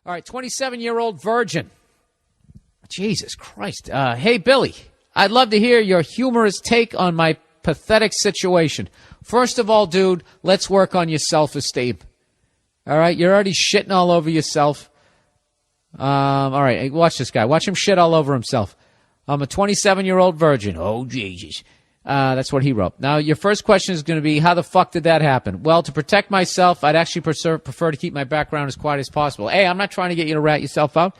All right, 27-year-old virgin. Jesus Christ. Hey, Billy, I'd love to hear your humorous take on my pathetic situation. First of all, dude, let's work on your self-esteem. All right, you're already shitting all over yourself. All right, watch this guy. Watch him shit all over himself. I'm a 27-year-old virgin. Oh, Jesus. That's what he wrote. Now, your first question is going to be, how the fuck did that happen? Well, to protect myself, I'd actually prefer to keep my background as quiet as possible. Hey, I'm not trying to get you to rat yourself out.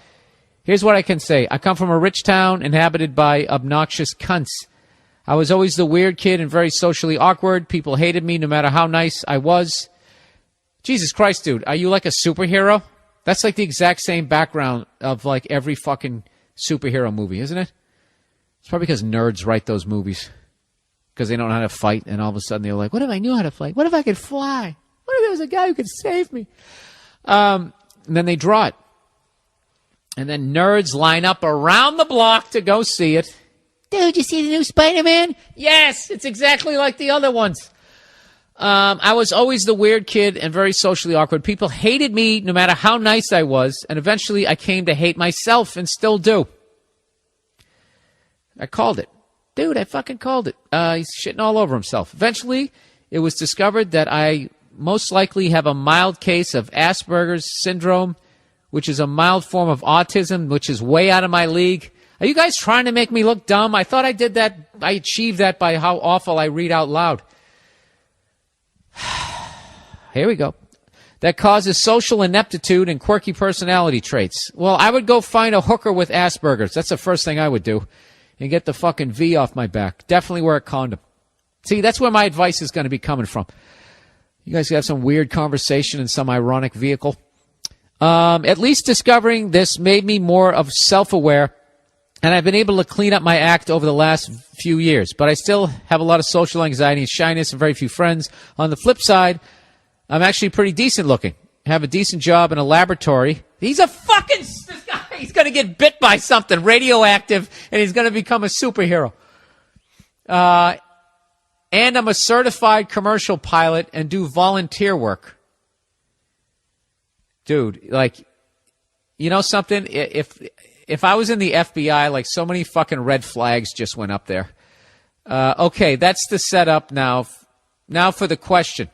Here's what I can say. I come from a rich town inhabited by obnoxious cunts. I was always the weird kid and very socially awkward. People hated me no matter how nice I was. Jesus Christ, dude. Are you like a superhero? That's like the exact same background of like every fucking superhero movie, isn't it? It's probably because nerds write those movies. Because they don't know how to fight, and all of a sudden they're like, what if I knew how to fight? What if I could fly? What if there was a guy who could save me? And then they draw it. And then nerds line up around the block to go see it. Dude, you see the new Spider-Man? Yes, it's exactly like the other ones. I was always the weird kid and very socially awkward. People hated me no matter how nice I was, and eventually I came to hate myself and still do. I called it. Dude, I fucking called it. He's shitting all over himself. Eventually, it was discovered that I most likely have a mild case of Asperger's syndrome, which is a mild form of autism, which is way out of my league. Are you guys trying to make me look dumb? I thought I did that. I achieved that by how awful I read out loud. Here we go. That causes social ineptitude and quirky personality traits. Well, I would go find a hooker with Asperger's. That's the first thing I would do. And get the fucking V off my back. Definitely wear a condom. See, that's where my advice is going to be coming from. You guys have some weird conversation in some ironic vehicle. At least discovering this made me more of self-aware, and I've been able to clean up my act over the last few years. But I still have a lot of social anxiety and shyness and very few friends. On the flip side, I'm actually pretty decent looking. Have a decent job in a laboratory. He's a fucking... This guy, he's going to get bit by something radioactive, and he's going to become a superhero. And I'm a certified commercial pilot and do volunteer work. Dude, like, you know something? If I was in the FBI, like, so many fucking red flags just went up there. Okay, that's the setup now. Now for the question.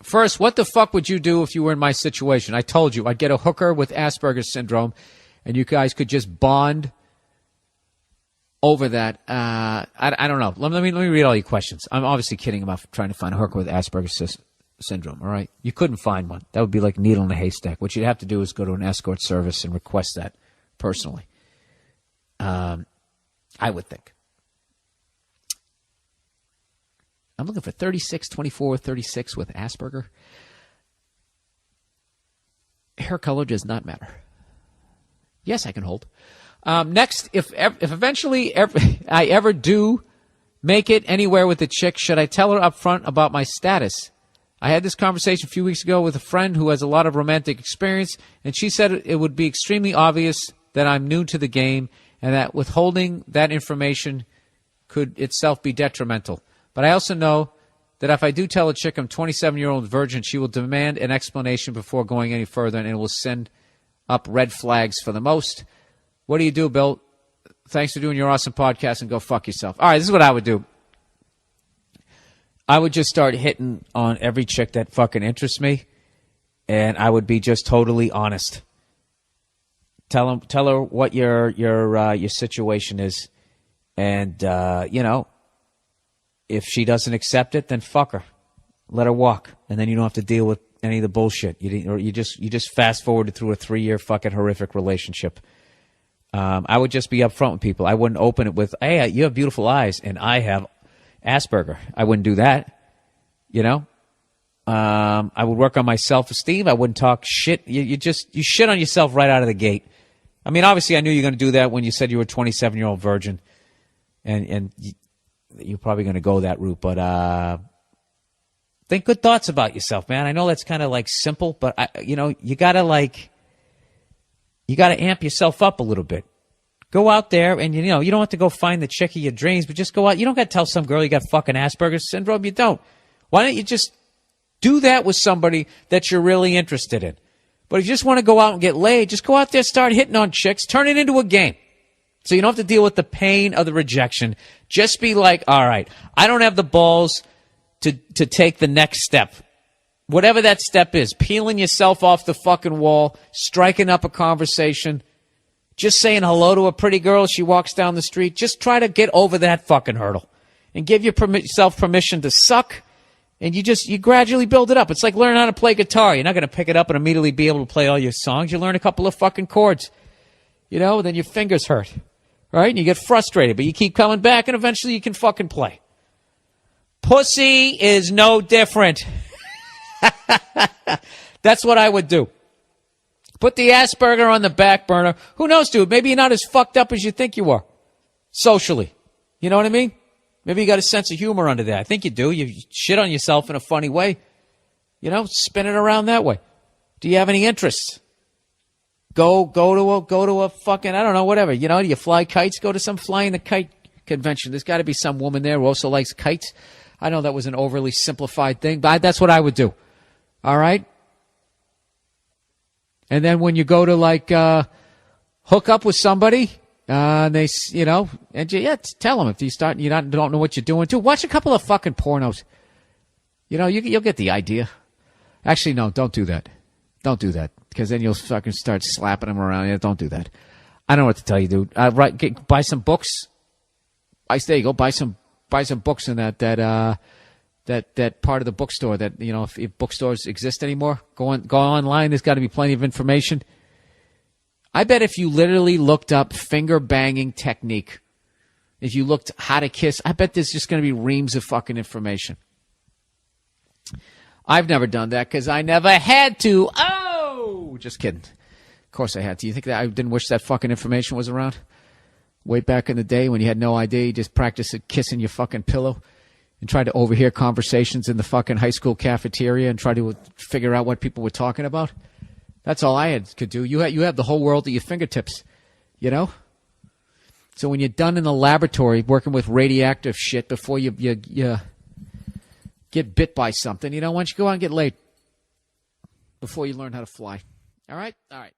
First, what the fuck would you do if you were in my situation? I told you, I'd get a hooker with Asperger's syndrome, and you guys could just bond over that. I don't know. Let me read all your questions. I'm obviously kidding about trying to find a hooker with Asperger's syndrome, all right? You couldn't find one. That would be like needle in a haystack. What you'd have to do is go to an escort service and request that personally. I would think. I'm looking for 36, 24, 36 with Asperger. Hair color does not matter. Yes, I can hold. Next, if eventually I ever do make it anywhere with a chick, should I tell her up front about my status? I had this conversation a few weeks ago with a friend who has a lot of romantic experience, and she said it would be extremely obvious that I'm new to the game and that withholding that information could itself be detrimental. But I also know that if I do tell a chick I'm 27-year-old virgin, she will demand an explanation before going any further, and it will send up red flags for the most. What do you do, Bill? Thanks for doing your awesome podcast, and go fuck yourself. All right, this is what I would do. I would just start hitting on every chick that fucking interests me, and I would be just totally honest. Tell her what your situation is, and you know. If she doesn't accept it, then fuck her. Let her walk. And then you don't have to deal with any of the bullshit. You just fast forwarded through a 3-year fucking horrific relationship. I would just be upfront with people. I wouldn't open it with, hey, you have beautiful eyes and I have Asperger. I wouldn't do that. You know? I would work on my self-esteem. I wouldn't talk shit. You shit on yourself right out of the gate. I mean, obviously I knew you were going to do that when you said you were a 27-year-old virgin. And you're probably going to go that route, but think good thoughts about yourself, man. I know that's kind of like simple, but you gotta amp yourself up a little bit. Go out there and you don't have to go find the chick of your dreams, but just go out. You don't got to tell some girl you got fucking Asperger's syndrome. You don't. Why don't you just do that with somebody that you're really interested in? But if you just want to go out and get laid, just go out there, start hitting on chicks, turn it into a game. So you don't have to deal with the pain of the rejection. Just be like, all right, I don't have the balls to take the next step. Whatever that step is, peeling yourself off the fucking wall, striking up a conversation, just saying hello to a pretty girl as she walks down the street. Just try to get over that fucking hurdle and give yourself permission to suck. And you gradually build it up. It's like learning how to play guitar. You're not going to pick it up and immediately be able to play all your songs. You learn a couple of fucking chords, then your fingers hurt, right? And you get frustrated, but you keep coming back and eventually you can fucking play. Pussy is no different. That's what I would do. Put the Asperger on the back burner. Who knows, dude? Maybe you're not as fucked up as you think you are. Socially. You know what I mean? Maybe you got a sense of humor under there. I think you do. You shit on yourself in a funny way. Spin it around that way. Do you have any interests? Go to a fucking, I don't know, whatever. Do you fly kites? Go to some flying the kite convention. There's got to be some woman there who also likes kites. I know that was an overly simplified thing, but that's what I would do. All right? And then when you go to hook up with somebody, and they, tell them if you don't know what you're doing too. Watch a couple of fucking pornos. You'll get the idea. Actually, no, don't do that. Don't do that, because then you'll fucking start slapping them around. Yeah, don't do that. I don't know what to tell you, dude. Buy some books. There you go. Buy some books in that part of the bookstore that, if bookstores exist anymore. Go online. There's got to be plenty of information. I bet if you literally looked up finger banging technique, if you looked how to kiss, I bet there's just going to be reams of fucking information. I've never done that because I never had to. Oh, just kidding. Of course I had to. You think that I didn't wish that fucking information was around? Way back in the day when you had no idea, you just practiced kissing your fucking pillow and tried to overhear conversations in the fucking high school cafeteria and try to figure out what people were talking about. That's all I could do. You have the whole world at your fingertips, So when you're done in the laboratory working with radioactive shit before you get bit by something, why don't you go out and get laid before you learn how to fly? All right? All right.